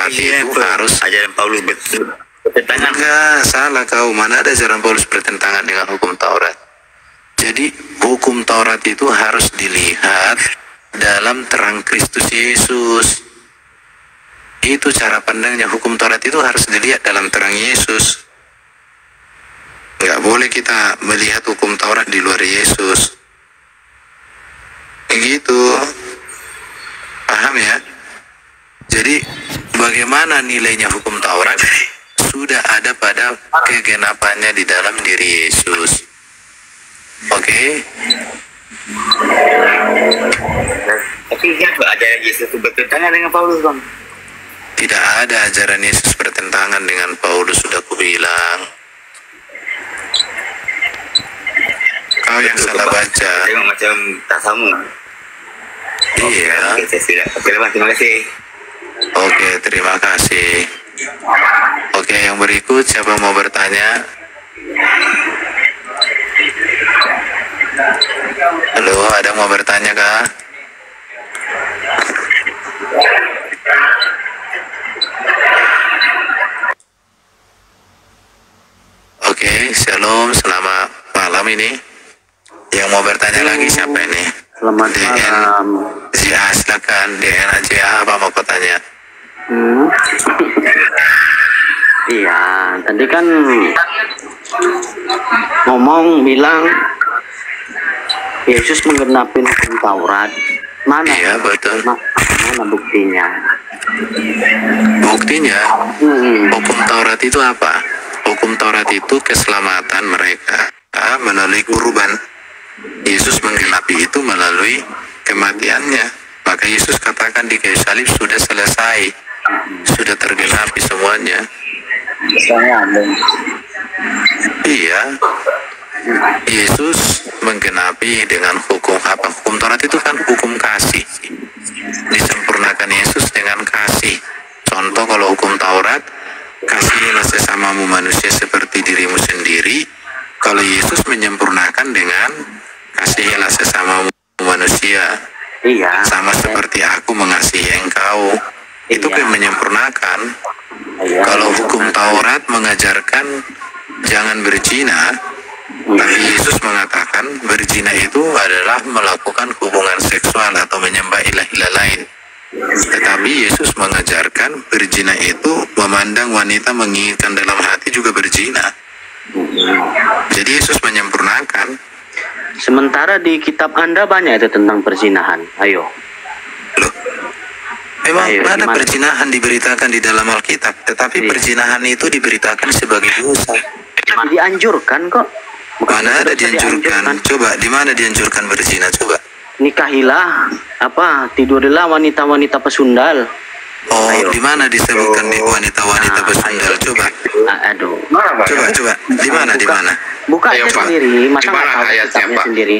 Taurat itu harus ajaran Paulus betul. enggak, salah kau. Mana ada ajaran Paulus bertentangan dengan hukum Taurat? Jadi hukum Taurat itu harus dilihat dalam terang Kristus Yesus. Itu cara pandangnya. Hukum Taurat itu harus dilihat dalam terang Yesus. Nggak boleh kita melihat hukum Taurat di luar Yesus. Begitu. Paham ya? Jadi bagaimana nilainya hukum Taurat? Sudah ada pada kegenapannya di dalam diri Yesus. Oke? Tapi kan ajaran Yesus itu bertentangan dengan Paulus, Bang. Tidak ada ajaran Yesus bertentangan dengan Paulus, sudah kubilang. Kau yang salah baca. Tengok macam tak sama. Iya. Oke, saya sudah. Oke, Bang, terima kasih. Oke, terima kasih. Oke, yang berikut siapa mau bertanya? Halo, ada yang mau bertanya kah? Oke, shalom, selamat malam ini. Yang mau bertanya lagi siapa ini? Selamat malam. Zia, silakan. DN aja, apa mau bertanya? Iya, tadi kan ngomong bilang Yesus menggenapi hukum Taurat. Mana? Iya, betul. Mana buktinya? Buktinya, hukum Taurat itu apa? Hukum Taurat itu keselamatan mereka melalui kurban. Yesus menggenapi itu melalui kematiannya. Maka Yesus katakan di kayu salib sudah selesai, sudah tergenapi semuanya. Iya, Yesus menggenapi dengan hukum apa? Hukum Taurat itu kan hukum kasih. Disempurnakan Yesus dengan kasih. Contoh kalau hukum Taurat, kasihilah sesamamu manusia seperti dirimu sendiri. Kalau Yesus menyempurnakan dengan kasihilah sesamamu manusia. Iya. Sama seperti aku mengasihi engkau. Itu kan menyempurnakan. Iya. Kalau hukum Taurat mengajarkan jangan berzina, tapi Yesus mengatakan berzina itu adalah melakukan hubungan seksual atau menyembah ilah-ilah lain. Tetapi Yesus mengajarkan berzina itu memandang wanita menginginkan dalam hati juga berzina. Jadi Yesus menyempurnakan. Sementara di kitab Anda banyak itu tentang perzinahan. Ayo. Loh, memang Ayo, ada gimana? perzinahan diberitakan di dalam Alkitab, tetapi Iya. perzinahan itu diberitakan sebagai dosa. Dianjurkan kok. Mana ada Dosa dianjurkan? Coba, di mana dianjurkan berzina? Coba. Nikahilah, tidurilah wanita-wanita pesundal. Oh, Ayo. di mana disebutkan di wanita-wanita Nah, pesundal? ayo. Coba, Aduh. coba. Di mana? Di mana? Buka Ayo, aja Pak. sendiri, masa Di mana nggak tahu ayatnya, kitabnya Pak? sendiri?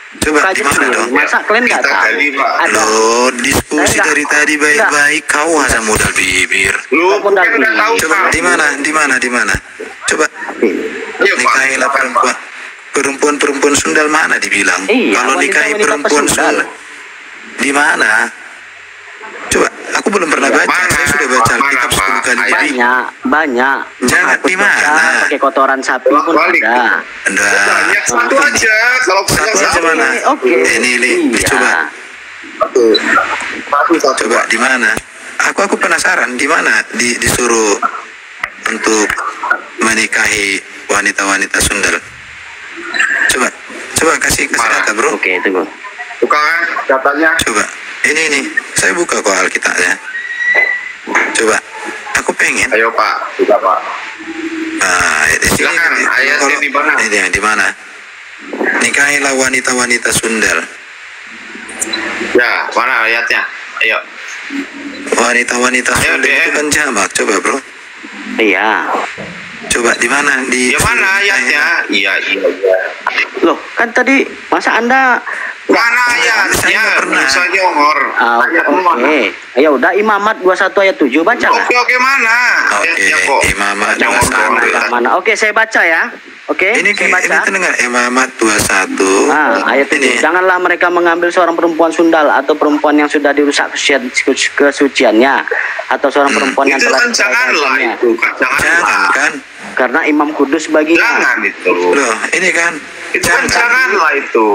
Coba Buka di aja mana sendiri. dong? Masa kalian nggak Kita tahu? gali, Pak. Ada. Loh, diskusi Saya dari tadi baik-baik. Kau asal modal bibir. Lu Modal kan nggak tahu, Coba Pak. di mana? Coba Iya, Pak. nikahilah perempuan sundal mana dibilang? Iya, Kalau nikahi wanita-wanita perempuan pesundal. sundal, di mana? Coba, aku belum pernah baca. Mana? Saya sudah baca Mana, Alkitab 10 Pak? kali. Banyak. Jangan Menghapus di mana? dosa, pakai kotoran sapi pun Balik. ada. Anda Banyak satu aja. Kalau satu banyak aja mana? Oke. Ini Iya. coba. Satu. Coba di mana? Aku penasaran di mana disuruh untuk menikahi wanita-wanita sundal. Coba kasih Mana? data, bro. Oke, tunggu. Bukan datanya. Coba. Ini saya buka kok Alkitabnya. Coba. Aku pengen. Ayo, Pak. Sudah, Pak. Nah, di sini. Silakan, ayatnya Kalau- di mana? Ini di mana? Nikahilah wanita-wanita sundal. Ya, mana ayatnya? Ayo. Wanita-wanita Ayo, sundal itu DM. kan jamak. Coba, bro. Iya. Coba di mana? Di Ya mana ayatnya? Iya. Loh, kan tadi masa Anda Mana Saya ayatnya? nggak pernah. Bisa nyongor. Ayatmu mana? Oke. Ya udah Imamat 21 ayat 7 baca lah. Oke, mana? Oke, Ayatnya kok. Imamat Nyongor 21. doang. Mana? Oke, saya baca ya. Oke, Ini saya baca. ini dengar Imamat 21. Ayat 7. Ini. Janganlah mereka mengambil seorang perempuan sundal atau perempuan yang sudah dirusak kesuciannya atau seorang perempuan yang Itu telah kan janganlah diceraikannya. itu, kan Jangan janganlah. kan? Karena imam kudus baginya. Jangan itu. Loh, ini kan Itu kan janganlah itu.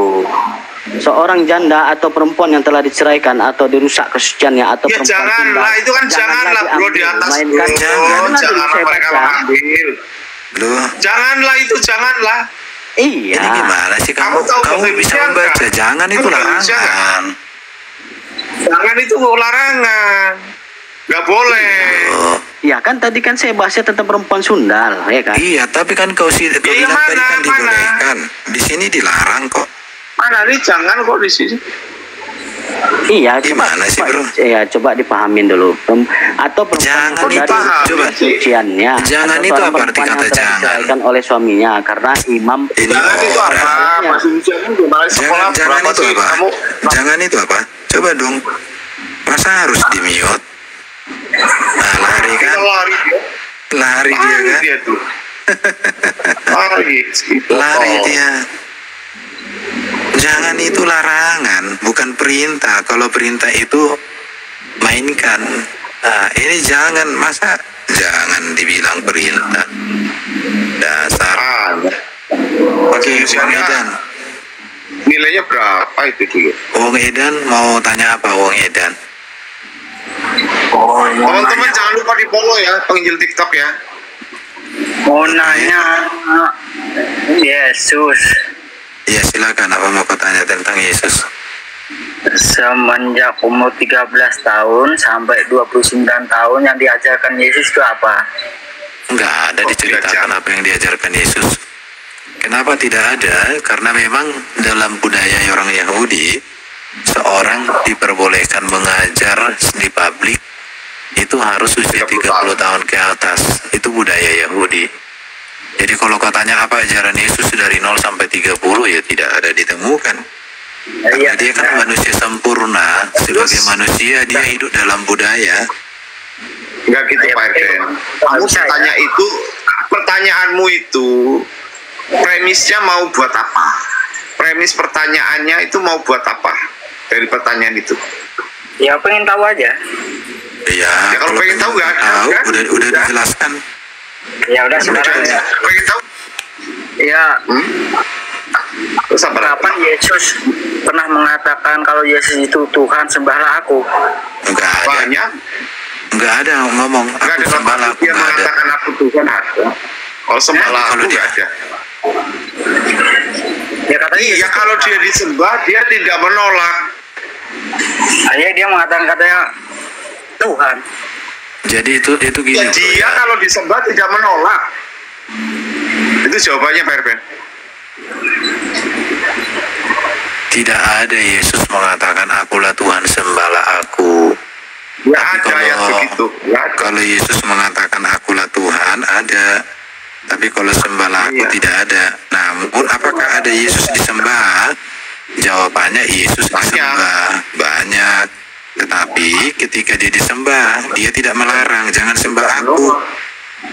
Seorang janda atau perempuan yang telah diceraikan atau dirusak kesuciannya atau Ya perempuan janganlah, tunggal, itu kan janganlah bro, di atas melainkan bro. Jangan. Janganlah mereka mengambil. Loh, Janganlah itu, janganlah. Iya. ini gimana sih kamu? Kamu tahu Kamu bahasa bisa Indonesia membaca. nggak? Jangan itu Kamu bahasa Indonesia larangan. Jangan itu larangan. Gak boleh. Oh, Ya kan tadi kan saya bahasnya tentang perempuan sundal, ya kan? iya, tapi kan kau Iya, bilang tadi mana, kan mana? dibolehkan. Di sini dilarang kok. Mana nih jangan kok di sini. Iya, coba, Gimana sih, coba- bro? ya, coba dipahamin dulu. Atau perempuan Jangan yang sudah dipahami. Coba. kesuciannya. Jangan atau itu seorang apa arti perempuan kata yang telah jangan? diceraikan oleh suaminya karena imam. Ini Jangan itu apa? orang. Masih ujian gimana sekolah Jangan berapa itu sih apa? kamu? Jangan itu apa? Coba dong. Masa harus di-mute? Nah, lari Kita kan? lari dia. Lari dia Lari kan? dia tuh. Lari. Lari dia. Jangan itu larangan, bukan perintah. Kalau perintah itu mainkan. Nah, ini jangan, masa jangan dibilang perintah. Dasar. Oke, Wong Edan. Nilainya berapa itu dulu? Wong Edan mau tanya apa, Wong Edan? Teman-teman jangan lupa di follow ya penginjil TikTok ya. Mau nanya Yesus Ya silakan, apa mau kau tanya tentang Yesus? semenjak umur 13 tahun sampai 29 tahun yang diajarkan Yesus itu apa? Enggak ada diceritakan apa yang diajarkan Yesus. Kenapa tidak ada? Karena memang dalam budaya orang Yahudi, seorang diperbolehkan mengajar di publik itu harus usia 30 tahun ke atas. Itu budaya Yahudi. Jadi kalau kau tanya apa ajaran Yesus dari 0 sampai 30, ya tidak ada ditemukan. Karena dia kan manusia sempurna. Sebagai manusia dia hidup dalam budaya. Enggak gitu Pak Erden. Kamu tanya itu, pertanyaanmu itu premisnya mau buat apa? Premis pertanyaannya itu mau buat apa? Dari pertanyaan itu. Ya pengen tahu aja. Iya. Ya, kalau pengen tahu nggak ada, tahu, kan? udah Udah. dijelaskan. Ya udah sekarang ya. Pengen tahu? Ya Terus apa? kapan Yesus pernah mengatakan kalau Yesus itu Tuhan sembahlah aku? Enggak ada. Banyak. Enggak ada ngomong. Enggak Aku ada sembah tempat aku. dia Enggak ada. mengatakan aku Tuhan ada. Kalau sembahlah Kalau aku dia- nggak ada. Ya katanya Iya, kalau dia disembah dia tidak menolak. Akhirnya dia mengatakan katanya Tuhan. Jadi itu gini. Ya, bro, dia ya. kalau disembah tidak menolak. Itu jawabannya Pak Erben. Tidak ada Yesus mengatakan akulah Tuhan sembahlah aku. Ya Tapi ada yang begitu. Ya, ada. Kalau Yesus mengatakan akulah Tuhan ada. Tapi kalau sembahlah aku Iya. tidak ada. Namun apakah ada Yesus disembah? Jawabannya Yesus disembah banyak. Tetapi ketika dia disembah, dia tidak melarang jangan sembah aku.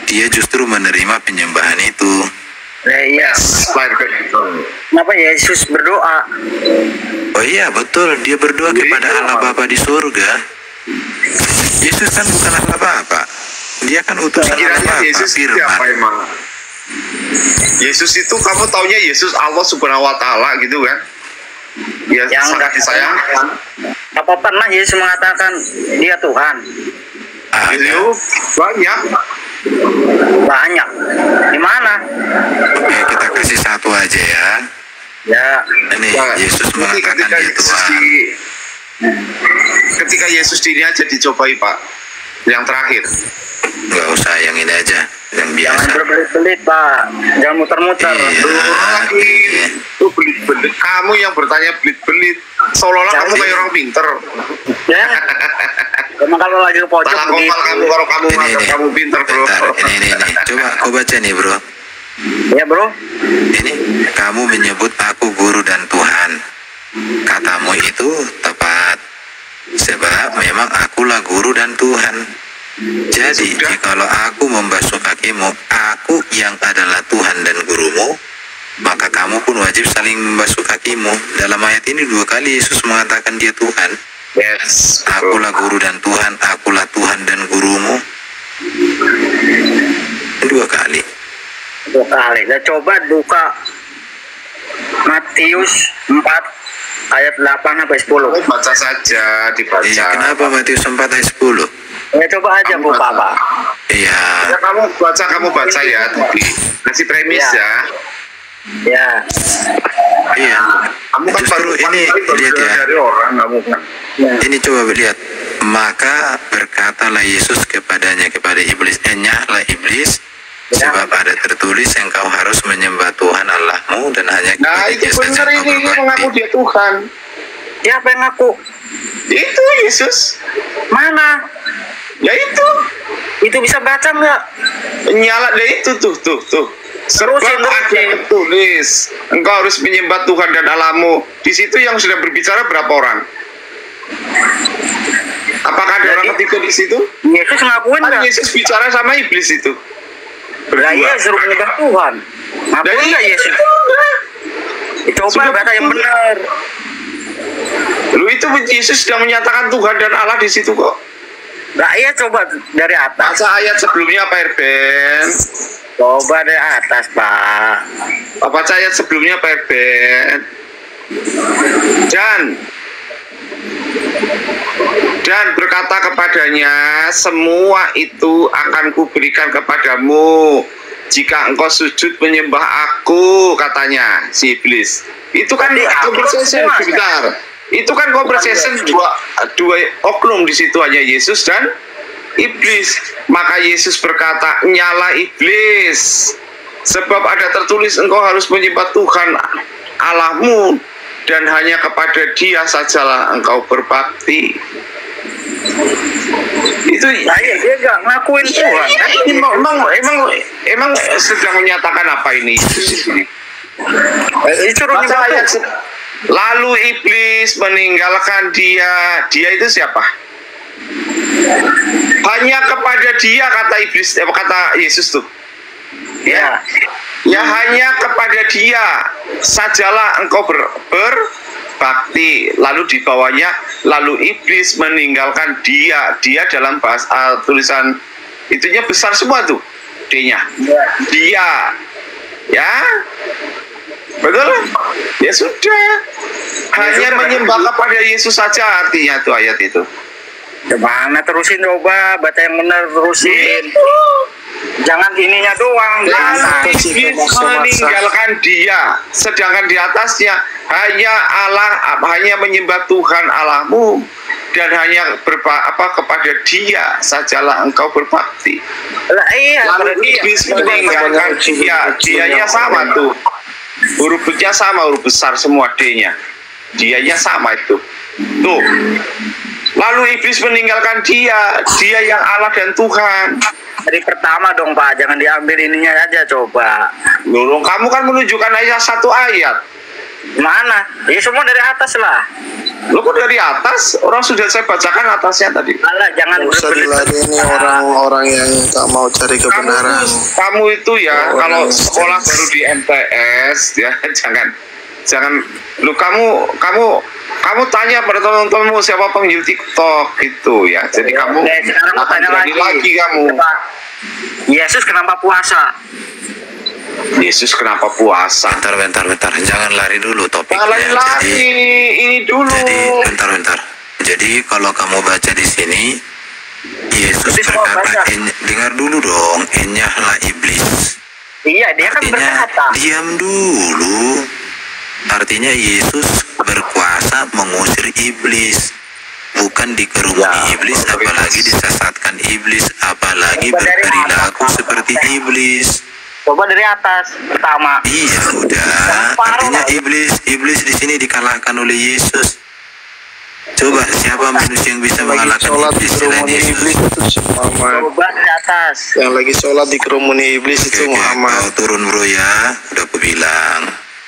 Dia justru menerima penyembahan itu. Iya. Pak Erben. Kenapa Yesus berdoa? Oh iya betul, dia berdoa kepada Allah Bapa di surga. Yesus kan bukan Allah Bapa. Dia kan utusan Allah Kiranya Bapa, Yesus itu apa firman. emang? Yesus itu kamu taunya Yesus Allah Subhanahu wa taala gitu kan? Ya Yang sangat nggak disayangkan. Apa pernah Yesus mengatakan dia Tuhan? Ada. Itu banyak. Banyak. Di mana? Oke, kita kasih satu aja ya. Ya. Ini Nah, Yesus ini mengatakan dia Yesus Tuhan. ketika Yesus di ini aja dicobai Pak. Yang terakhir. Nggak usah yang ini aja, yang Jangan biasa. berbelit-belit Pak. Jangan muter-muter. Iya. Itu belit-belit. Kamu yang bertanya belit-belit. Seolah-olah kamu kayak orang pinter. Ya. Emang kalau lagi ke pojok Salah begitu. kopal kamu kalau kamu Ini, nganggap ini. kamu pinter bro. Bentar, ini. Coba kau baca nih bro. Ya bro. Ini kamu menyebut aku guru dan Tuhan. Katamu itu tepat. Sebab memang akulah guru dan Tuhan. Jadi jikalau aku membasuh kakimu, aku yang adalah Tuhan dan gurumu, maka kamu pun wajib saling membasuh kakimu. Dalam ayat ini 2 kali Yesus mengatakan dia Tuhan. Yes. Akulah guru dan Tuhan, akulah Tuhan dan gurumu. 2 kali. 2 kali. Nah, coba buka Matius 4 ayat 8 sampai 10. Baca saja, dibaca. Iya, kenapa Matius 4 ayat 10? Ya coba aja Kamu buka, baca. Pak. Iya. Ya, kamu baca ya, tapi kasih premis Iya. ya. Ya. Iya. Kamu kan Justru ini lihat ya. dari orang kamu kan. Ini coba lihat. Maka berkatalah Yesus kepadanya, kepada iblis, nyahlah iblis, sebab ada tertulis engkau harus menyembah Tuhan Allahmu dan hanya Nah, kepada itu Dia saja benar engkau ini berbakti. mengaku dia Tuhan. Siapa yang ngaku? Itu Yesus. Mana? Ya itu. Itu bisa baca nggak? Nyala dia itu tuh. Sebab Terusin. ada tertulis engkau harus menyembah Tuhan dan Allahmu. Di situ yang sudah berbicara berapa orang? Apakah ada orang ketiga di situ? Yesus ngakuin Kan nggak? Yesus bicara sama iblis itu. Lah iya suruh menyembah Tuhan. Ngakuin Dari nggak Yesus? Coba Sudah baca yang betul. benar. Lu itu Yesus sedang menyatakan Tuhan dan Allah di situ kok. Lah iya coba dari atas. Baca ayat sebelumnya Pak Erben. Coba dari atas, Pak. Baca ayat sebelumnya Pak Erben. Dan berkata kepadanya, semua itu akan kuberikan kepadamu jika engkau sujud menyembah aku, katanya si iblis. Itu kan Berarti aku conversation semua, sebentar. Itu kan conversation dua oknum di situ, hanya Yesus dan iblis. Maka Yesus berkata, nyala iblis, sebab ada tertulis engkau harus menyembah Tuhan Allahmu dan hanya kepada Dia sajalah engkau berbakti. Itu Saya dia nggak ngakuin Tuhan. ini emang sedang menyatakan apa ini? Suruh Baca nyembah ayat Tuhan. lalu iblis meninggalkan dia. Dia itu siapa? Hanya kepada Dia, kata iblis, kata Yesus tuh. Ya. Ya hanya kepada Dia sajalah engkau berbakti. Lalu di bawahnya, lalu iblis meninggalkan dia. Dia dalam bahasa tulisan itunya besar semua tuh, D-nya. Dia, ya, betul? Ya sudah. Hanya menyembah kepada Yesus saja artinya tuh ayat itu. Gimana terusin coba baca yang benar terusin. Jangan ininya doang. Lalu Jangan. iblis meninggalkan dia, sedangkan di atasnya hanya menyembah Tuhan Allahmu dan hanya kepada Dia sajalah engkau berbakti. Lah iya. Lalu iblis meninggalkan dianya sama tuh, huruf B-nya sama, huruf besar semua D-nya, dianya sama itu tuh. Lalu iblis meninggalkan dia yang Allah dan Tuhan. Dari pertama dong Pak, jangan diambil ininya aja coba. Loh, kamu kan menunjukkan ayat satu ayat. Mana? Ya semua dari atas lah. Lo kok dari atas? Orang sudah saya bacakan atasnya tadi. Alah jangan Usah berbelit. diladeni orang-orang yang tak mau cari kebenaran. Kamu itu ya, kalau sekolah baru di MTS ya, jangan lu kamu tanya pada teman-temanmu siapa penghujung TikTok gitu ya. Jadi kamu Oke, sekarang mau akan tanya jadi lagi kamu. Coba. Yesus kenapa puasa? Yesus kenapa puasa? Bentar, jangan lari dulu topiknya. Lari ini dulu. Jadi bentar. Jadi kalau kamu baca di sini, Yesus Tapi semua berkata, baca. dengar dulu dong, enyahlah iblis. Iya dia kan Artinya berkata. diam dulu. Artinya Yesus berkuasa mengusir iblis, bukan dikerumuni Ya, iblis, apalagi disesatkan iblis, apalagi Coba dari berperilaku atas, seperti iblis. Coba dari atas pertama. Iya udah, artinya iblis di sini dikalahkan oleh Yesus. Coba siapa manusia yang bisa Lagi mengalahkan sholat iblis selain dikerumuni Yesus? iblis itu si Muhammad. Coba dari atas. Yang lagi sholat dikerumuni iblis itu Oke, Muhammad. kau turun bro ya, udah aku bilang.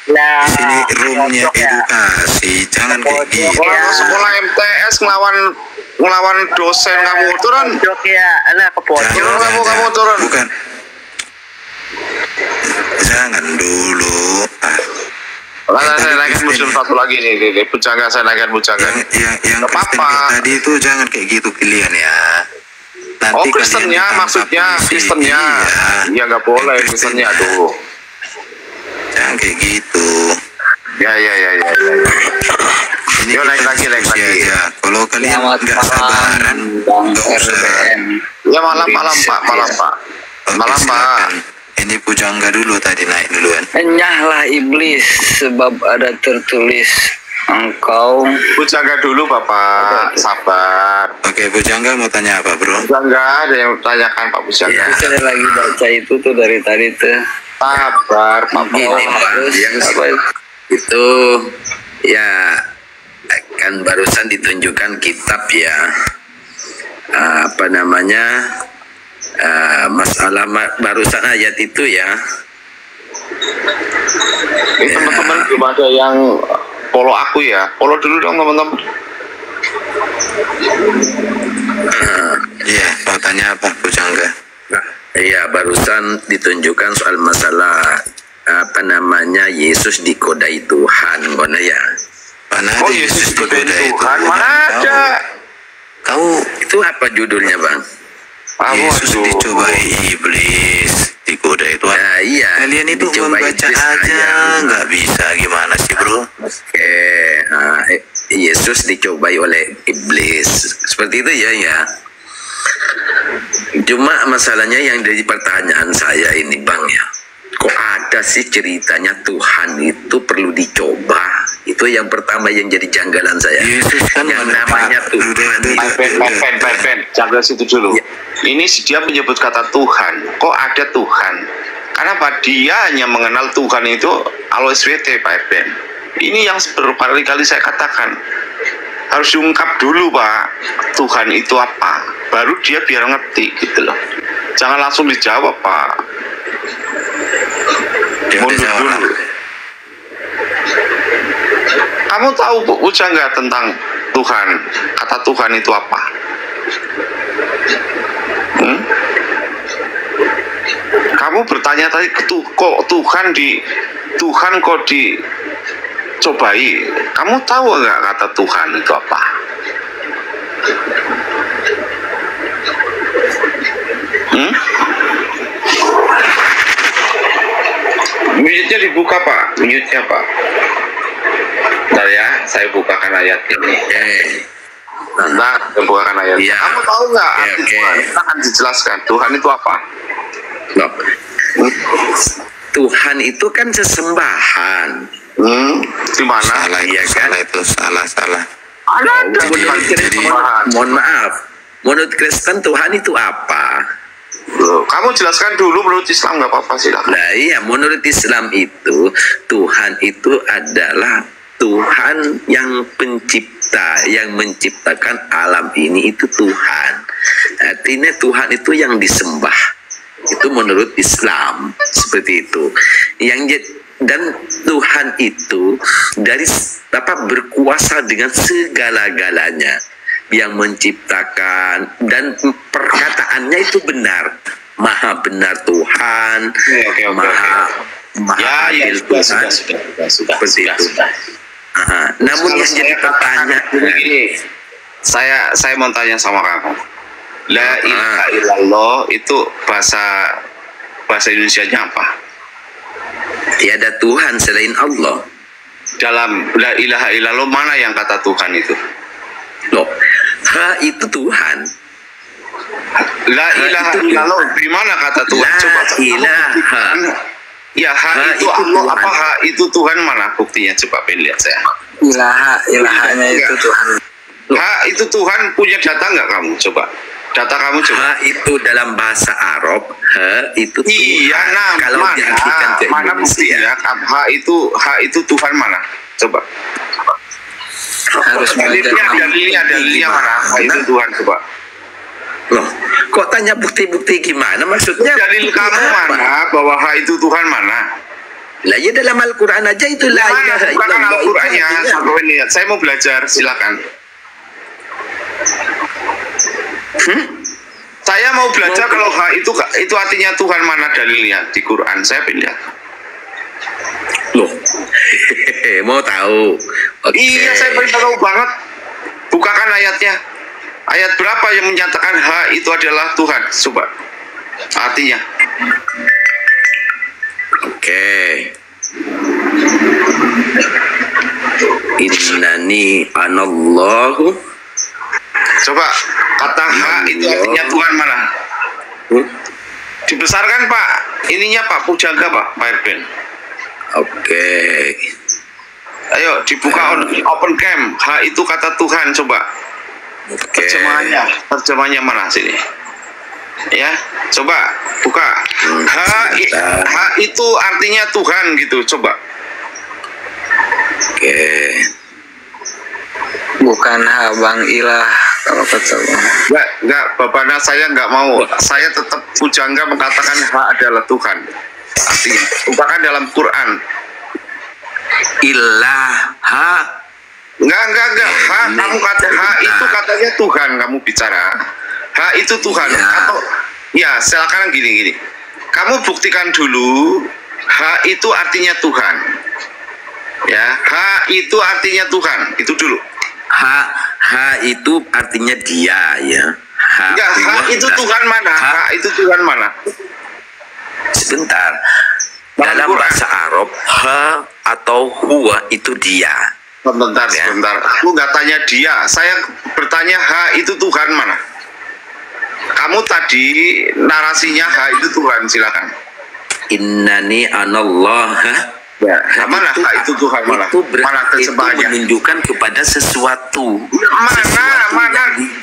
Nah, Di sini roomnya cocok ya. edukasi, jangan kayak gitu. Iya. Kalau sekolah MTS ngelawan ngelawan dosen kamu turun. Pojok ya, alah ke pojok. Kamu turun. Bukan. Jangan dulu. Saya naikkan musim satu lagi nih, Bujangga, saya naikkan Bujangga. Yang Nggak Kristen apa-apa. kayak tadi itu jangan kayak gitu pilihan ya. Oh, kalian Kristennya ditangkap maksudnya, polisi. Kristennya. Iya. Ya nggak boleh, Yang Kristennya tuh. Jangan kayak gitu. Ya. Ini Yuk, naik kita lagi. diskusi aja. Kalau kalian nggak sabaran, nggak usah. Ya malam Pak. Oke, Malam, Pak. silakan. Ini Pujangga dulu tadi naik duluan. Enyahlah iblis, sebab ada tertulis engkau. Bujangga dulu Bapak, sabar. Oke, Pujangga mau tanya apa, bro? Bujangga, ada yang tanyakan Pak Bujangga. Ya, saya lagi baca itu tuh dari tadi tuh. Sabar Pak. Gini, Pak, yang Apa itu ya kan barusan ditunjukkan kitab ya, apa namanya, masalah barusan ayat itu ya. Ini teman-teman belum ada yang follow aku ya. Follow dulu dong teman-teman. Iya, mau tanya apa, Pujangga? Iya, barusan ditunjukkan soal masalah apa namanya, Yesus dikodai Tuhan, mana ya? Mana Oh, ada Yesus Yesus digodain digoda itu? Tuhan, mana ada? Kau Itu apa judulnya, Bang? Yesus Aduh. dicobai iblis, digoda itu. Ya, iya. Kalian itu Dicobai membaca iblis aja, nggak bisa gimana sih, bro? Yesus dicobai oleh iblis, seperti itu ya. Cuma masalahnya yang dari pertanyaan saya ini, Bang ya, kok ada sih ceritanya Tuhan itu perlu dicoba? Itu yang pertama yang jadi janggalan saya. Yesus kan yang mana- namanya Pak? Tuhan Udah. Ben, jangan situ dulu. Ini dia menyebut kata Tuhan. Kok ada Tuhan? Karena apa? Dia hanya mengenal Tuhan itu alois vete, Pak Ben. Ini yang berkali-kali saya katakan. Harus diungkap dulu, Pak. Tuhan itu apa? Baru dia biar ngerti gitu loh. Jangan langsung dijawab, Pak. Ya udah Mundur jawab lah. dulu. Kamu tahu Bu Uja nggak tentang Tuhan? Kata Tuhan itu apa? Kamu bertanya tadi kok Tuhan kok dicobai? Kamu tahu nggak kata Tuhan itu apa? Mute-nya dibuka Pak, mute-nya Pak. Bentar ya, saya bukakan ayat ini. Nah, saya bukakan ayat. Iya. Kamu tahu nggak arti Oke. Tuhan? Kita akan dijelaskan. Tuhan itu apa? Loh, Tuhan itu kan sesembahan. Di mana? Salah itu, Iya kan? salah itu, salah. Ada Jadi- Mohon maaf, menurut Kristen Tuhan itu apa? Loh, kamu jelaskan dulu menurut Islam nggak apa-apa silakan. Nah iya, menurut Islam itu Tuhan itu adalah Tuhan yang pencipta, yang menciptakan alam ini, itu Tuhan. Artinya Tuhan itu yang disembah. Itu menurut Islam seperti itu. Dan Tuhan itu dari berkuasa dengan segala-galanya, yang menciptakan, dan perkataannya itu benar. Maha benar Tuhan, Oke. maha adil Tuhan. Seperti itu. Namun yang jadi pertanyaan, begini, saya mau tanya sama kamu. La ilaha illallah itu bahasa Indonesianya apa? tiada Tuhan selain Allah. Dalam la ilaha illallah mana yang kata Tuhan itu? Loh, itu Tuhan. La ilaha itu illallah Tuhan. di mana kata Tuhan? La Coba ilaha. Ya, itu itu Allah Tuhan. apa itu Tuhan mana buktinya? Coba lihat saya. Ilahanya itu Tuhan. Itu Tuhan punya data nggak kamu? Coba. Data kamu coba. Itu dalam bahasa Arab, itu Tuhan. Iya, nah, Kalau diartikan ke mana buktinya? Indonesia, Itu Tuhan mana? Coba. Harus Dalilnya mana? Itu Tuhan coba. loh, kok tanya bukti-bukti gimana? Maksudnya Dalil kamu apa? mana bahwa itu Tuhan mana? Lah ya dalam Al-Quran aja itu la Mana? ilaha Bukan illallah. Al-Qur'annya. Itu artinya. Sampai lihat. Saya mau belajar, silakan. Saya mau belajar kalau ha itu artinya Tuhan, mana dalilnya di Quran? Saya pindah. Loh, mau tahu? Oke. Iya, saya pengen tahu banget. Bukakan ayatnya. Ayat berapa yang menyatakan ha itu adalah Tuhan? Coba. Artinya. Oke. Innani anallahu. Coba kata ha itu artinya Tuhan mana? Dibesarkan Pak. Ininya Pak Pujaga Pak Erben. Oke. Ayo dibuka open cam. Ha itu kata Tuhan, coba. Oke. Terjemahnya mana sini? Ya, coba buka. Ha itu artinya Tuhan gitu, coba. Oke. Bukan Bang Ilah kalau kata Bang. Enggak, Bapak saya enggak mau. Saya tetap pujangga mengatakan ha adalah Tuhan. Artinya, bukan dalam Quran. Ilaha. Enggak. Ha, kamu kata ha itu katanya Tuhan, kamu bicara. Ha itu Tuhan. Ya. Atau ya, silakan gini. Kamu buktikan dulu ha itu artinya Tuhan. Ya, ha itu artinya Tuhan. Itu dulu. Ha itu artinya dia ya. Enggak, ha itu Tuhan mana? Ha itu Tuhan mana? Sebentar. Dalam Dalam Quran. bahasa Arab, ha atau huwa itu dia. Sebentar. Aku nggak tanya dia. Saya bertanya ha itu Tuhan mana? Kamu tadi narasinya ha itu Tuhan, silakan. Innani anallah. Ya, mana ha itu Tuhan mana? Itu Mana itu terjemahnya? menunjukkan kepada sesuatu.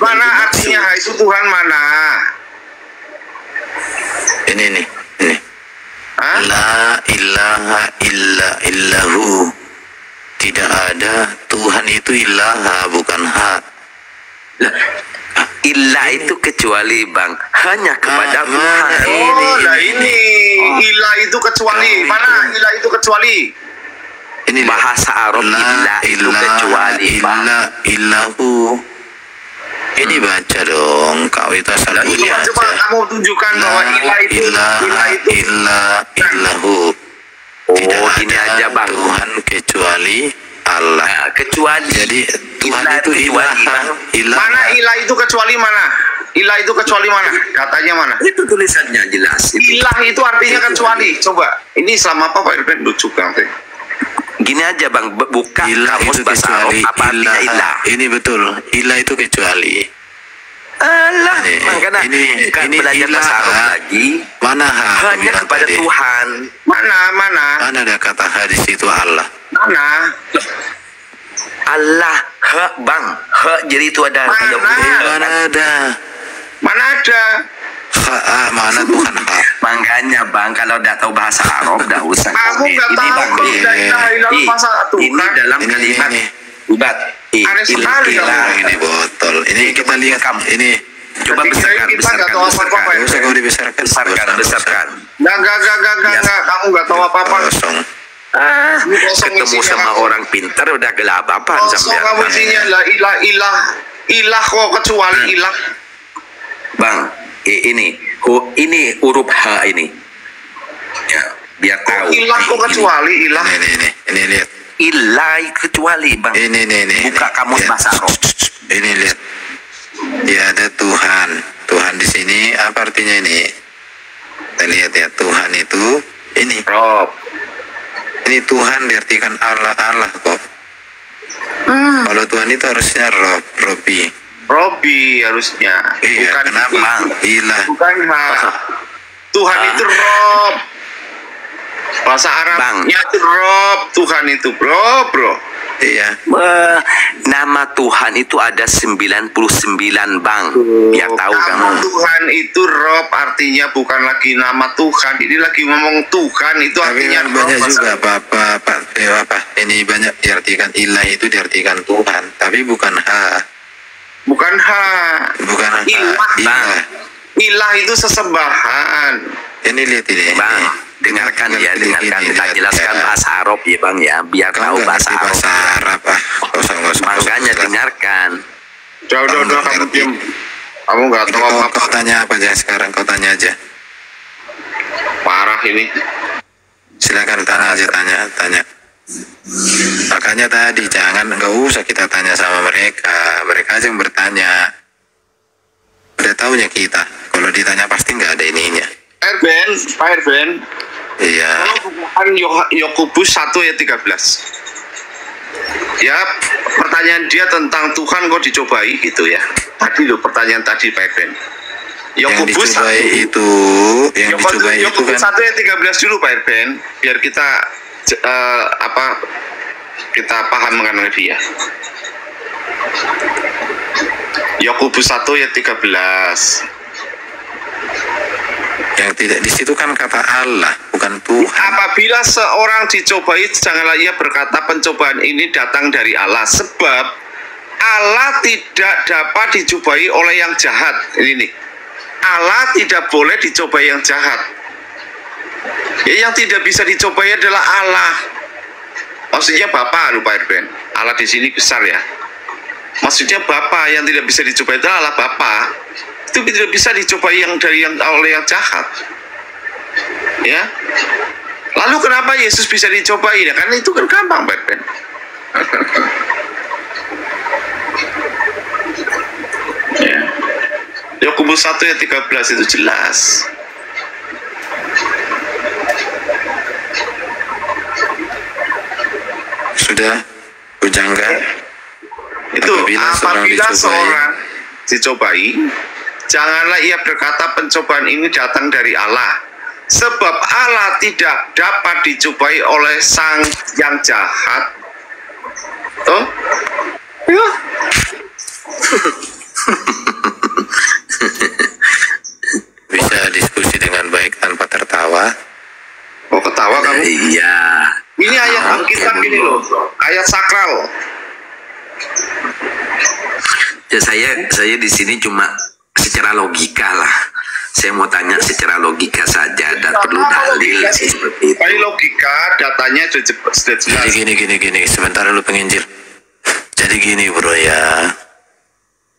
Mana artinya ha itu Tuhan mana? Ini. Hah? La ilaha illahu. Tidak ada Tuhan itu ilaha, bukan ha. Lah, illa itu kecuali Bang, hanya kepada Tuhan. Ini ilah itu kecuali. Mana ilah itu kecuali? Ini Bahasa Arab illa itu kecuali Bang. Illahu. Ini baca dong, kau itu asal bunyi Coba aja. kamu tunjukkan bahwa ilah itu illahu. Tidak Oh, gini ada aja Bang. Tuhan kecuali Allah. Nah, kecuali Jadi Tuhan ilah itu kecuali, ilaha. Bang. mana ilah itu kecuali mana? Ilah itu kecuali mana? Katanya mana? Itu tulisannya jelas. Ilah itu artinya kecuali. Coba. Ini sama apa Pak Irfan lucu nanti. Gini aja Bang, buka Ilah kamus itu bahasa Arab kecuali. apa artinya ilah. Ini betul. Ilah itu kecuali. Alah, Ini- makanya ini- kan ini belajar ilah. bahasa Arab lagi Mana ha? Aku hanya bilang kepada tadi. Tuhan. Mana? Mana ada kata ha di situ Allah? Mana? Allah, Bang, jadi itu ada Mana? Mana ada? Mana ada? Mana Tuhan ha? Makanya Bang, kalau udah tahu bahasa Arab, udah usah Aku komen. nggak Ini tahu Bang, kalau nih. tidak ilah Ih, masa Tuhan. ini dalam Ini, kalimat ini. ubat. Aneh sekali Ini botol. Ini kita lihat. Ini Coba Jadi besarkan, kita nggak tahu apa-apa, besarkan. ya. Gak usah kau dibesarkan. Besarkan. Enggak. Kamu nggak tahu apa-apa. Kosong. Ini kosong Ketemu isinya sama kamu. orang pintar udah gelap apaan Kosong sampai kamu isinya lah ilah kok kecuali ilah. Bang, ini huruf H ini. Ya, biar tahu. Ilah kok Ini. kecuali ilah. Ini lihat. Ilai kecuali Bang. Ini. Buka kamus Lihat. bahasa Arab. Ini lihat. Tiada Tuhan. Tuhan di sini apa artinya ini? Kita lihat ya, Tuhan itu ini. Rob. Ini Tuhan diartikan Allah kok. Kalau Tuhan itu harusnya Robi harusnya. Iya, Bukan kenapa? Ilah. Bukan ha. Tuhan itu Rob. Bahasa Arabnya itu Rob. Tuhan itu bro. Iya. Nama Tuhan itu ada 99 Bang. Biar tahu Nama kamu. Tuhan itu Rob artinya bukan lagi nama Tuhan. Ini lagi ngomong Tuhan itu Tapi artinya kan banyak Rob. juga apa? Ini banyak diartikan ilah itu diartikan Tuhan, tapi bukan ha. Bukan ha. Bukan ha. Ilah. Ilah itu sesembahan. Ini lihat ini. Bang, dengarkan ya, dengarkan. Kita lihat, jelaskan ya. bahasa Arab ya Bang ya, biar Kau tahu nggak bahasa ngerti Arab. bahasa Arab ah. Kosong. Makanya dengarkan. Udah kamu diam. Kamu nggak tahu Kau apa-apa. tanya apa aja sekarang? Kau tanya aja. Parah ini. Silakan tanya aja, tanya. Makanya tadi nggak usah kita tanya sama mereka aja yang bertanya. Udah taunya kita, kalau ditanya pasti nggak ada ininya. Pak Erben, Iya. kalau bukan Yakobus 1 ayat 13. Ya, pertanyaan dia tentang Tuhan kok dicobai gitu ya. Tadi loh pertanyaan tadi Pak Erben. Yang Yakobus dicobai 1. itu, yang dicobai itu Yakobus kan 1 ayat 13 dulu Pak Erben, biar kita kita paham mengenai dia. Yakobus 1 ayat 13. yang tidak di situ kan kata Allah, bukan Tuhan. Apabila seorang dicobai, janganlah ia berkata pencobaan ini datang dari Allah, sebab Allah tidak dapat dicobai oleh yang jahat. Ini nih, Allah tidak boleh dicobai yang jahat. Ya, yang tidak bisa dicobai adalah Allah. Maksudnya Bapa, lupa Erben. Allah di sini besar ya. Maksudnya Bapa, yang tidak bisa dicobai itu Allah Bapa. Itu tidak bisa dicobai oleh yang jahat. Ya. Lalu kenapa Yesus bisa dicobai? Ya, karena itu kan gampang, Erben. Ya. Yakobus 1 ayat 13 itu jelas. Sudah, Bujangga. Itu apabila seorang dicobai, janganlah ia berkata pencobaan ini datang dari Allah, sebab Allah tidak dapat dicobai oleh sang yang jahat. Tuh, ya. Bisa diskusi dengan baik tanpa tertawa. Oh, ketawa kamu? Iya. Ini ayat Alkitab ini loh, ayat sakral. Ya saya di sini cuma secara logika lah. Saya mau tanya secara logika saja, dan perlu dalil sih seperti itu. Dari logika, datanya sudah jelas. Jadi gini, sebentar dulu penginjil. Jadi gini bro ya,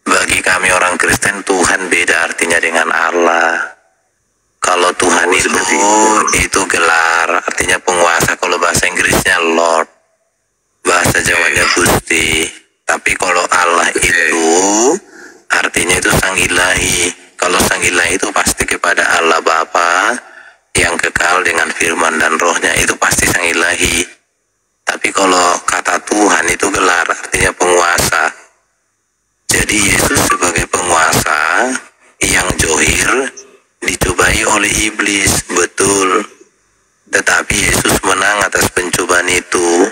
bagi kami orang Kristen Tuhan beda artinya dengan Allah. Kalau Tuhan itu gelar, artinya penguasa. Kalau bahasa Inggrisnya Lord, bahasa Jawanya Gusti. Tapi kalau Allah itu artinya itu Sang Ilahi. Kalau Sang Ilahi itu pasti kepada Allah Bapa yang kekal dengan firman dan rohnya, itu pasti Sang Ilahi. Tapi kalau kata Tuhan itu gelar, artinya penguasa. Jadi Yesus sebagai penguasa yang johir dicobai oleh iblis, betul. Tetapi Yesus menang atas pencobaan itu.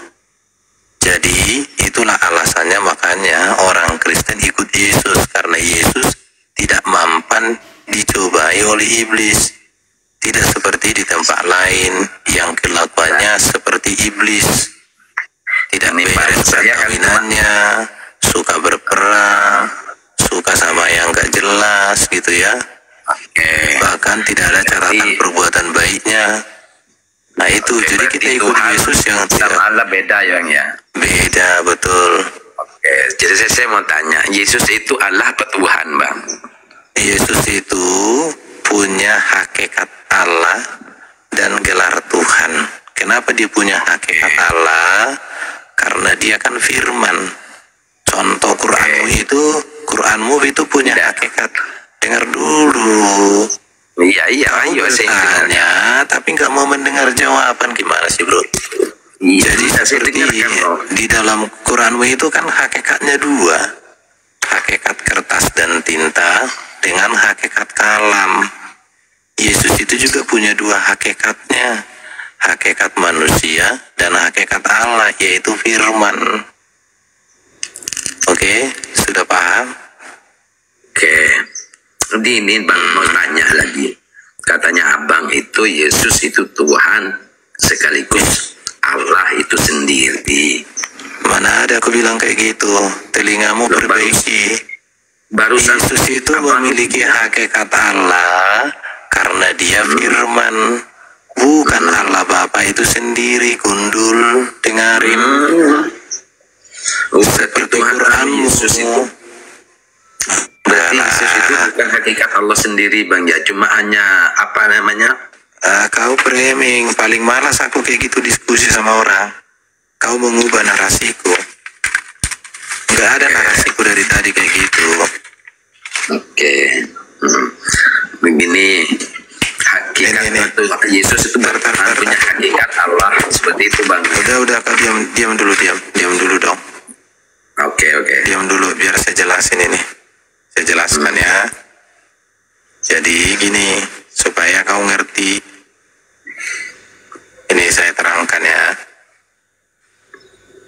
Jadi itulah alasannya makanya orang Kristen ikut Yesus, karena Yesus tidak mampan dicobai oleh iblis. Tidak seperti di tempat lain yang kelakuannya seperti iblis. Tidak beres perkawinannya, suka berperang, suka sama yang gak jelas gitu ya. Bahkan tidak ada catatan perbuatan baiknya. Nah itu, jadi kita ikut Yesus yang tidak Allah beda ya. Beda, betul. Oke, jadi saya mau tanya, Yesus itu Allah apa Tuhan, Bang? Yesus itu punya hakikat Allah dan gelar Tuhan. Kenapa dia punya hakikat Allah? Karena dia kan firman. Contoh Quranmu itu punya hakikat. Dengar dulu. Iya, ayo saya tanya, tapi nggak mau mendengar jawaban, gimana sih bro? Iya, jadi seperti di dalam Quranmu itu kan hakikatnya dua, hakikat kertas dan tinta dengan hakikat kalam. Yesus itu juga punya dua hakikatnya, hakikat manusia dan hakikat Allah, yaitu firman. Oke, sudah paham? Oke. Ini Bang mau tanya lagi. Katanya Abang itu Yesus itu Tuhan sekaligus Allah itu sendiri. Mana ada aku bilang kayak gitu. Telingamu perbaiki. Barusan Yesus itu memiliki hakikat Allah karena dia firman, bukan Allah Bapa itu sendiri. Gundul, dengarin. Seperti Tuhan Yesus itu. berarti Yesus itu bukan hakikat Allah sendiri bang ya, cuma hanya apa namanya? Kau framing, paling malas aku kayak gitu diskusi sama orang. Kau mengubah narasiku. Nggak ada narasiku dari tadi kayak gitu. Oke. Begini, hakikat itu Yesus itu punya hakikat Allah seperti itu bang. Udah kau diam dulu dong. Oke. Diam dulu biar saya jelasin ini. Saya jelaskan ya. Jadi gini, supaya kau ngerti. Ini saya terangkan ya.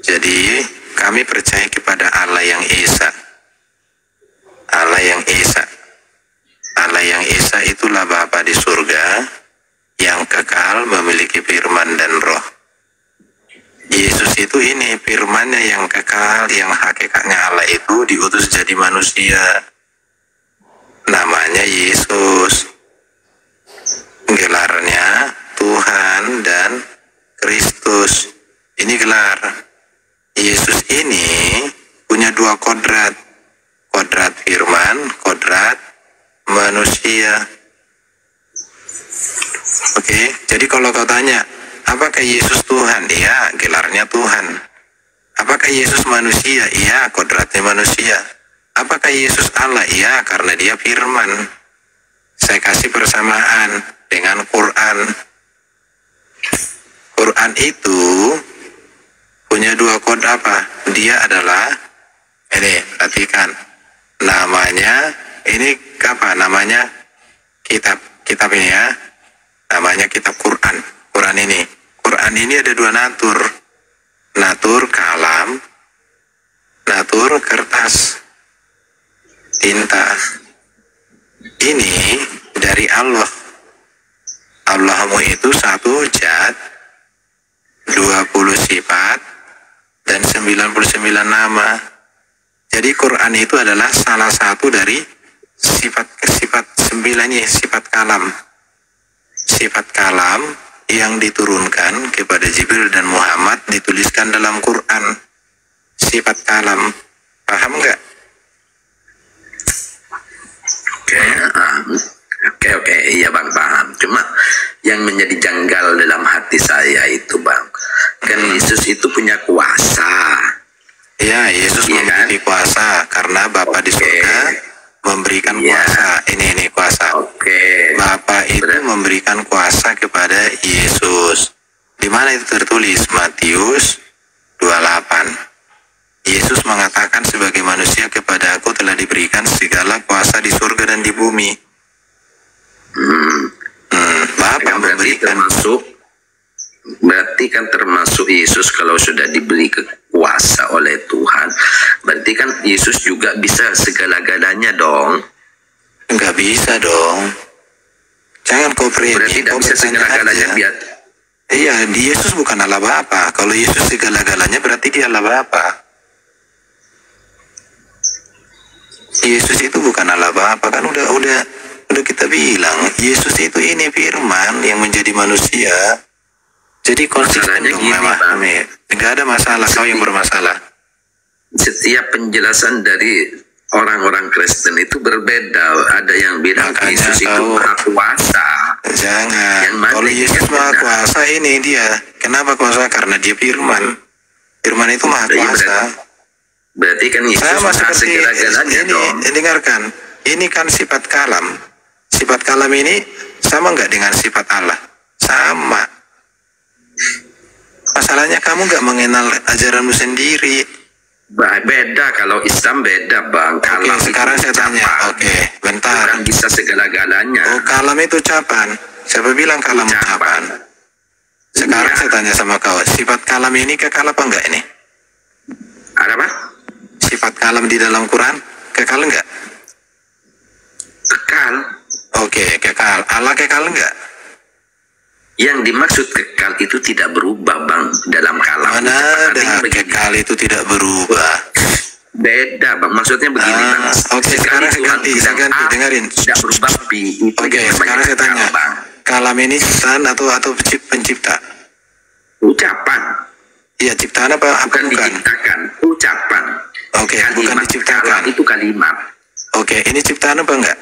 Jadi kami percaya kepada Allah yang Esa. Allah yang Esa. Allah yang Esa itulah Bapa di surga yang kekal memiliki firman dan roh. Yesus itu ini firman-Nya yang kekal, yang hakikatnya Allah itu diutus jadi manusia. Namanya Yesus. Gelarnya Tuhan dan Kristus. Ini gelar. Yesus ini punya dua kodrat. Kodrat firman, kodrat manusia. Oke, jadi kalau kau tanya, apakah Yesus Tuhan? Iya, gelarnya Tuhan. Apakah Yesus manusia? Iya, kodratnya manusia. Apakah Yesus Allah? Iya, karena dia firman. Saya kasih persamaan dengan Quran. Quran itu punya dua kode apa? Dia adalah, ini, perhatikan. Namanya, ini apa? Namanya kitab ini ya. Namanya kitab Quran. Quran ini ada dua natur. Natur kalam, natur kertas, tinta. Ini dari Allah. Allahmu itu satu zat, 20 sifat, dan 99 nama. Jadi Quran itu adalah salah satu dari sifat 9-nya, sifat kalam. Sifat kalam yang diturunkan kepada Jibril dan Muhammad dituliskan dalam Quran. Sifat kalam. Paham nggak? Oke, iya bang, paham. Cuma yang menjadi janggal dalam hati saya itu bang, kan Yesus itu punya kuasa. Ya, Yesus memiliki kuasa karena Bapa di surga memberikan kuasa. Ini kuasa. Bapa itu memberikan kuasa kepada Yesus. Di mana itu tertulis? Matius 28. Yesus mengatakan sebagai manusia kepada aku telah diberikan segala kuasa di surga dan di bumi. Bapa memberikan. Berarti kan termasuk Yesus kalau sudah diberi kuasa oleh Tuhan, berarti kan Yesus juga bisa segala-galanya dong. Enggak bisa dong. Jangan kau berarti tidak bisa segala-galanya. Iya, Yesus bukan Allah Bapa. Kalau Yesus segala-galanya berarti dia Allah Bapa. Yesus itu bukan Allah Bapa, kan udah kita bilang Yesus itu ini firman yang menjadi manusia. Jadi konsisten dong memahami. Enggak ada masalah, kau yang bermasalah. Setiap penjelasan dari orang-orang Kristen itu berbeda. Ada yang bilang Yesus itu maha kuasa. Jangan. Kalau Yesus maha kuasa ini dia. Kenapa kuasa? Karena dia firman. Firman itu maha kuasa. Berarti kan Yesus sama seperti segala-galanya dong. Dengarkan. Ini kan sifat kalam. Sifat kalam ini sama nggak dengan sifat Allah? Sama. Masalahnya kamu nggak mengenal ajaranmu sendiri. Beda, kalau Islam beda bang. Oke, sekarang saya tanya. Oke, bentar. Bukan bisa segala-galanya. Oh, kalam itu ucapan. Siapa bilang kalam ucapan? Sekarang saya tanya sama kau, sifat kalam ini kekal apa enggak ini? Ada apa? Sifat kalam di dalam Quran kekal enggak? Kekal. Oke, kekal. Allah kekal enggak? Yang dimaksud kekal itu tidak berubah bang dalam kalam. Mana ada kekal itu tidak berubah? Beda bang, maksudnya begini bang. Oke, sekarang saya ganti, dengerin. Tidak berubah pi. Oke, sekarang saya tanya. Kalam ini ciptaan atau pencipta? Ucapan. Iya, ciptaan apa? Bukan diciptakan, ucapan. Oke, bukan diciptakan. Kalam itu kalimat. Oke, ini ciptaan apa enggak?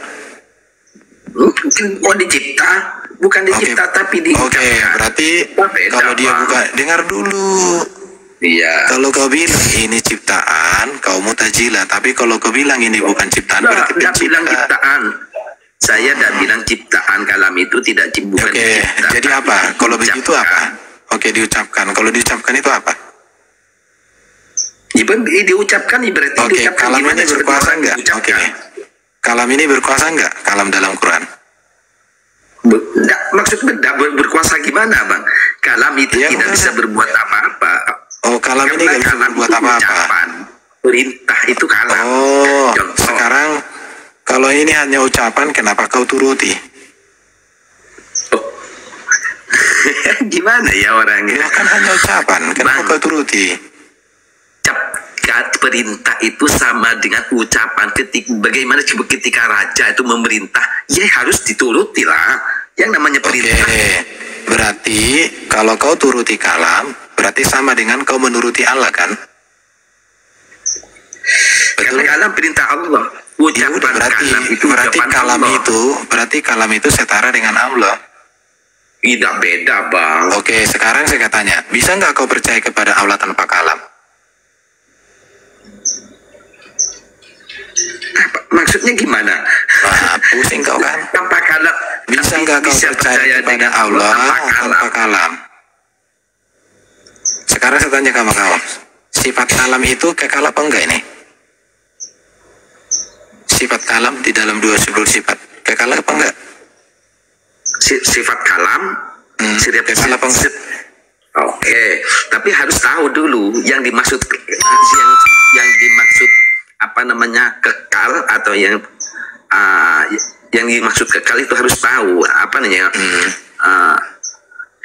Oh dicipta, bukan dicipta tapi Oke, berarti beda, kalau dia Bang. bukan, dengar dulu. Iya. Kalau kau bilang ini ciptaan, kau mutazilah. Tapi kalau kau bilang ini bukan ciptaan, berarti Tidak bilang pencipta. ciptaan. Saya tidak bilang ciptaan, kalam itu tidak bukan Oke, dicipta, jadi tapi apa? Kalau begitu diucapkan. apa? Oke, diucapkan. Kalau diucapkan itu apa? Diucapkan berarti Oke, diucapkan kalam gimana ini seperti berkuasa orang enggak? diucapkan. Oke. Kalam ini berkuasa enggak? Kalam dalam Quran. Maksud berkuasa gimana, Bang? Kalam itu Ya, tidak enggak. bisa berbuat apa-apa. Oh, kalam ini Karena nggak bisa kalam berbuat itu apa-apa. ucapan. Perintah itu kalam. Oh, Contoh. sekarang kalau ini hanya ucapan, kenapa kau turuti? Gimana ya orangnya? Ya kan hanya ucapan, kenapa Bang. kau turuti? Perintah itu sama dengan ucapan. Bagaimana coba ketika raja itu memerintah, ya harus dituruti lah. Yang namanya Oke, perintah. berarti kalau kau turuti kalam, berarti sama dengan kau menuruti Allah kan? Karena kalam perintah Allah. Ya Ucapan udah, berarti kalam itu berarti ucapan kalam Allah. itu berarti kalam itu setara dengan Allah. Tidak beda, Bang. Oke, sekarang saya tanya, bisa nggak kau percaya kepada Allah tanpa kalam? Maksudnya gimana? Nah, pusing kau kan? Tanpa kalam. Bisa tapi nggak kau bisa percaya kepada dengan Allah tanpa tanpa kalam? Sekarang saya tanya sama kau, sifat kalam itu kekal apa enggak ini? Sifat kalam di dalam 20 sifat kekal apa enggak? Sifat kalam. Kekal apa enggak? Oke, tapi harus tahu dulu yang dimaksud yang dimaksud apa namanya kekal atau yang dimaksud kekal itu harus tahu apa namanya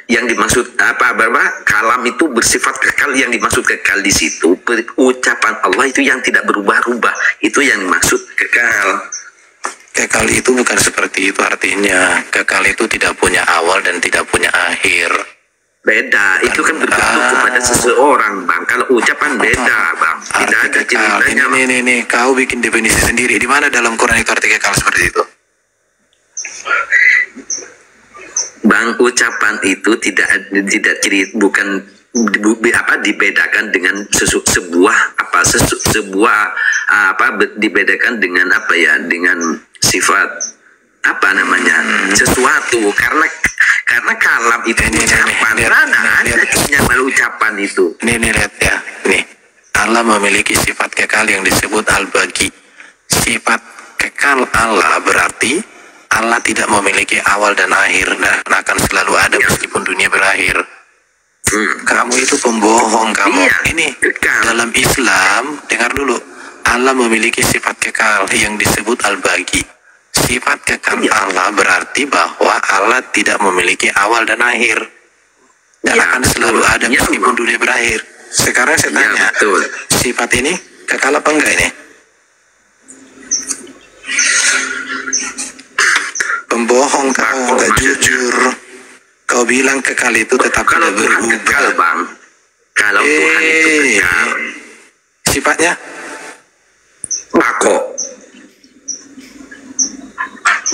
yang dimaksud apa kalam itu bersifat kekal. Yang dimaksud kekal di situ ucapan Allah itu yang tidak berubah-ubah, itu yang dimaksud kekal. Kekal itu bukan seperti itu artinya. Kekal itu tidak punya awal dan tidak punya akhir. Beda, itu kan bergantung kepada seseorang, Bang. Kalau ucapan beda, Bang. Tidak Arti ada kekal. ceritanya, Bang. Ini, kau bikin definisi sendiri. Di mana dalam Quran itu arti kekal seperti itu? Bang, ucapan itu tidak cerita, bukan dibedakan dengan sebuah dibedakan dengan apa ya, dengan sifat apa namanya sesuatu, karena kalam itu ucapan. Mana ada yang ucapan itu. Nih lihat ya. Nih, Allah memiliki sifat kekal yang disebut al-baqi. Sifat kekal Allah berarti Allah tidak memiliki awal dan akhir dan akan selalu ada meskipun dunia berakhir. Kamu itu pembohong kamu. Iya, Ini kekal. dalam Islam, dengar dulu. Allah memiliki sifat kekal yang disebut al-baqi. Sifat kekal Allah berarti bahwa Allah tidak memiliki awal dan akhir dan Ya, akan selalu betul. ada Ya, meskipun betul. dunia berakhir. Sekarang saya Ya, tanya, betul. sifat ini kekal apa enggak ini? Pembohong kau, enggak jujur. Kau bilang kekal itu tetap Kalau tidak Tuhan kekal, berubah. Bang. Kalau Tuhan itu kekal. Sifatnya Bako.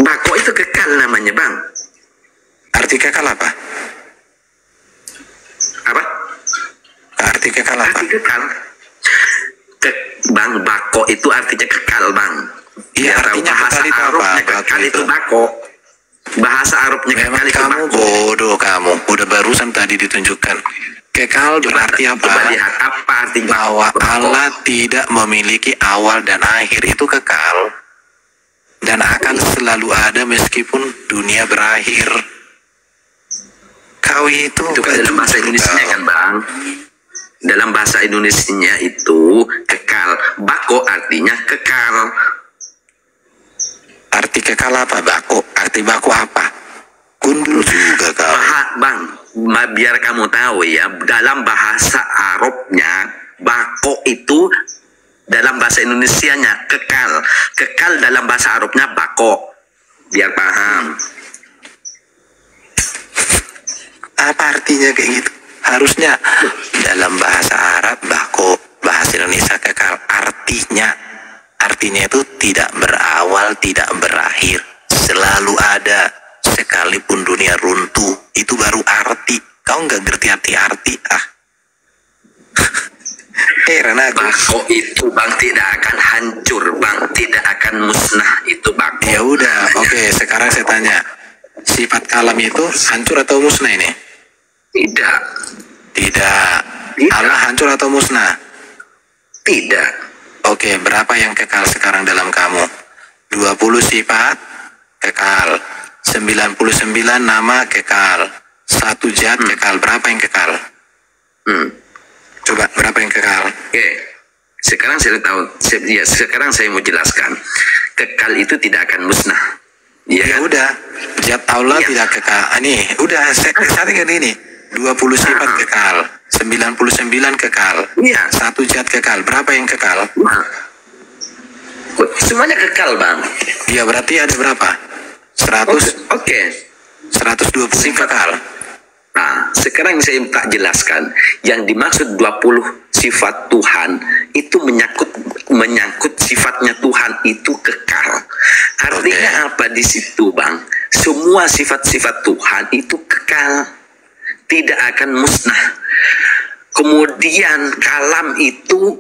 Bako itu kekal namanya, Bang. arti kekal apa? Apa? Arti kekal apa? Arti kekal. Bang, bako itu artinya kekal, Bang. Iya, Tahu artinya bahasa kekal itu apa? Arabnya Bako kekal itu itu? bako. Bahasa Arabnya Memang kekal itu kamu bako. bodoh kamu. Udah barusan tadi ditunjukkan. Kekal berarti apa? Coba lihat apa artinya Bahwa bako. Allah tidak memiliki awal dan akhir, itu kekal dan akan selalu ada meskipun dunia berakhir. Kau itu Itu kan dalam bahasa Indonesia kan, Bang. Dalam bahasa Indonesianya itu kekal. Bako artinya kekal. Arti kekal apa bako? Arti bako apa? Gundul juga kau. Bang, biar kamu tahu ya, dalam bahasa Arabnya bako itu dalam bahasa Indonesianya kekal. Kekal dalam bahasa Arabnya bako. Biar paham. Apa artinya kayak gitu? Harusnya dalam bahasa Arab bako, bahasa Indonesia kekal. Artinya artinya itu tidak berawal, tidak berakhir, selalu ada, sekalipun dunia runtuh. Itu baru arti. Kau nggak ngerti arti ah. Heran aku. Bako itu bang tidak akan hancur bang, tidak akan musnah itu bako. Ya udah, oke. Sekarang saya tanya, sifat kalam itu hancur atau musnah ini? Tidak. Tidak. Allah hancur atau musnah? Tidak. Oke, berapa yang kekal sekarang dalam kamu? 20 sifat kekal, 99 nama kekal, 1 zat kekal. Berapa yang kekal? Coba, berapa yang kekal? Oke. Sekarang saya tahu. Sekarang saya mau jelaskan. Kekal itu tidak akan musnah. Ya kan? udah, zat Allah Iya. tidak kekal. Ini udah saya tinggal ini. 20 sifat kekal, 99 kekal, Iya. 1 zat kekal. Berapa yang kekal? Nah, semuanya kekal bang. Ya berarti ada berapa? 100, Oke. 120 yang kekal. Nah, sekarang saya tak jelaskan. Yang dimaksud 20 sifat Tuhan itu menyangkut sifatnya Tuhan itu kekal. Artinya apa di situ, Bang? Semua sifat-sifat Tuhan itu kekal, tidak akan musnah. Kemudian kalam itu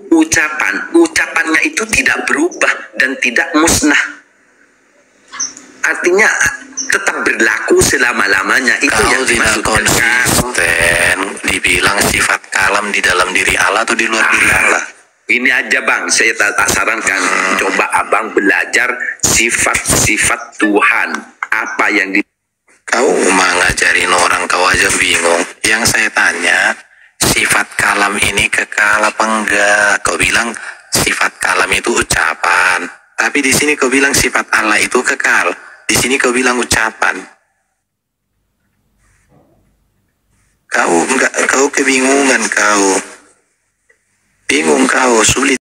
ucapannya itu tidak berubah dan tidak musnah. Artinya tetap berlaku selama-lamanya. Itu Kau yang tidak dimaksud kekal. konsisten. Dibilang sifat kalam di dalam diri Allah atau di luar diri Allah? Ini aja bang, saya tak sarankan. Coba abang belajar sifat-sifat Tuhan. Apa yang di... Kau mau ngajarin orang, kau aja bingung. Yang saya tanya, sifat kalam ini kekal apa enggak? Kau bilang sifat kalam itu ucapan. Tapi di sini kau bilang sifat Allah itu kekal. Di sini kau bilang ucapan. Kau kebingungan kau. Bingung kau, sulit.